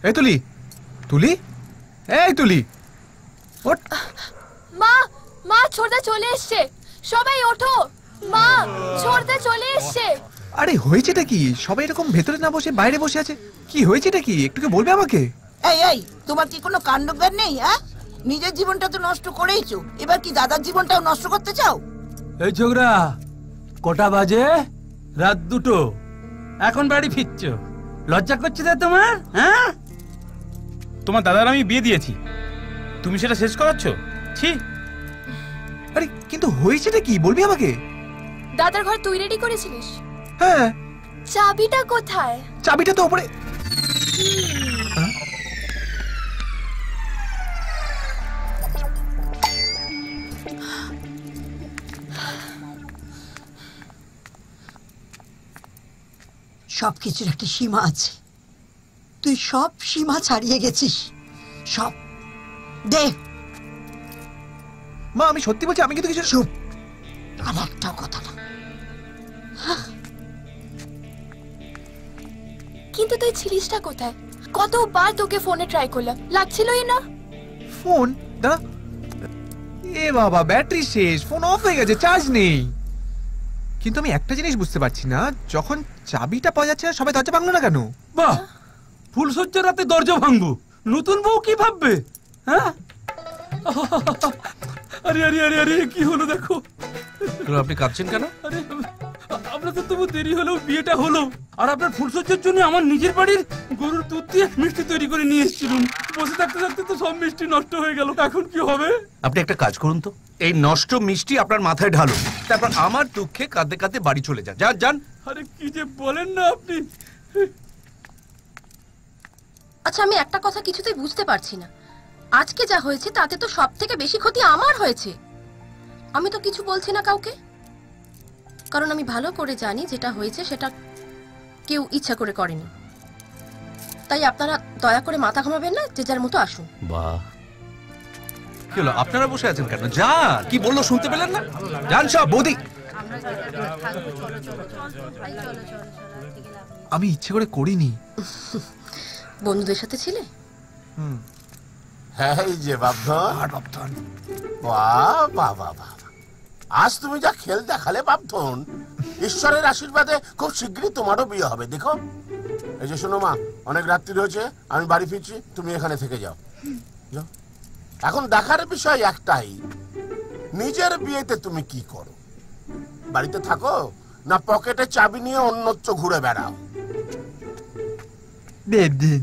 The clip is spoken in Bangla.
এই তুলি, তুলি, এই তুলি, ওঠ। মা, মা ছোটদা চলে এসছে, সবাই ওঠো। মা, ছোটদা চলে এসছে। আরে হয়েছেটা কি? সবাই এরকম ভেতরে না বসে বাইরে বসে আছে, কি হয়েছেটা কি একটু কি বলবে আমাকে? এই এই, তোমার কি কোনো কাণ্ডজ্ঞান নেই? হ্যাঁ, নিজের জীবনটা তো নষ্ট করেইছো, এবার কি দাদার জীবনটাও নষ্ট করতে চাও? এই ছোকরা, কটা বাজে? রাত 2টো, এখন বাড়ি ফিরছো? লজ্জা করছে না তোমার? হ্যাঁ, তোমার দাদার আমি বিয়ে দিয়েছি, তুমি সেটা শেষ করাচ্ছ? ছি। আরে কিন্তু হয়েছেটা কি বলবি আমাকে? দাদার ঘর তুই রেডি করেছিলিস? হ্যাঁ। চাবিটা কোথায়? চাবিটা তো উপরে। সবকিছুর একটা সীমা আছে, তুই সব সীমা ছাড়িয়ে গেছিস, সব। দে। মা আমি সত্যি বলছি, আমি কিন্তু কিছু। চুপ, আর একটাও কথা না। কিন্তু তুই ছিলিসটা কোথায়? কতবার তোকে ফোনে ট্রাই করলাম, লাগছিলই না। ফোন দাঁড়া, এ বাবা ব্যাটারি শেষ, ফোন অফ হয়ে গেছে, চার্জ নেই। কিন্তু আমি একটা জিনিস বুঝতে পারছি না, যখন চাবিটা পাওয়া যাচ্ছে না সবাই দরজা ভাঙলো না কেন? বাহ, ফুলসজ্জার রাতে দরজা ভাঙবো, নতুন বউ কি ভাববে? হ্যাঁ, আরে আরে আরে আরে, কি হলো দেখো। আপনি কাঁদছেন কেন? আরে আপনাদের তবু দেরি হলেও বিয়েটা হলো, আর আপনার ফুলসজ্জার জন্য আমার নিজের বাড়ির গরুর দুধ দিয়ে মিষ্টি তৈরি করে নিয়ে এসেছিলাম, বসে থাকতে থাকতে তো সব মিষ্টি নষ্ট হয়ে গেল, এখন কি হবে? আপনি একটা কাজ করুন তো, এই নষ্ট মিষ্টি আপনার মাথায় ঢালুন, তারপর আমার দুঃখে কাঁদতে কাঁদতে বাড়ি চলে যান। যান যান। আরে কি যে বলেন না আপনি। আচ্ছা, আমি একটা কথা কিছুতেই বুঝতে পারছি না, আজকে যা হয়েছে তাতে তো সব থেকে বেশি ক্ষতি আমার হয়েছে। আমি তো কিছু বলছি না কাউকে, কারণ আমি ভালো করে জানি যেটা হয়েছে সেটা কেউ ইচ্ছা করে করেনি। তাই আপনারা দয়া করে মাথা ঘামাবেন না, যে যার মতো আসুন। বাহ, কি হলো আপনারা বসে আছেন কেন? যান, কি বললো শুনতে পেলেন না? যান সব। বৌদি, আমি ইচ্ছে করে করিনি। বন্ধুদের সাথে ছিলে? হ্যাঁ, এই যে বাপধন, বাহ বাহ বাহ বাহ, আজ তুমি যা খেল দেখালে বাপধন, ঈশ্বরের আশীর্বাদে খুব শীঘ্রই তোমারও বিয়ে হবে। দেখো, এই যে শোনো মা, অনেক রাত্রি হয়েছে, আমি বাড়ি ফিরছি, তুমি এখানে থেকে যাও। এখন দেখার বিষয় একটাই, নিজের বিয়েতে তুমি কি করো? বাড়িতে থাকো না পকেটে চাবি নিয়ে অন্যত্র ঘুরে বেড়াও? দেন দেন।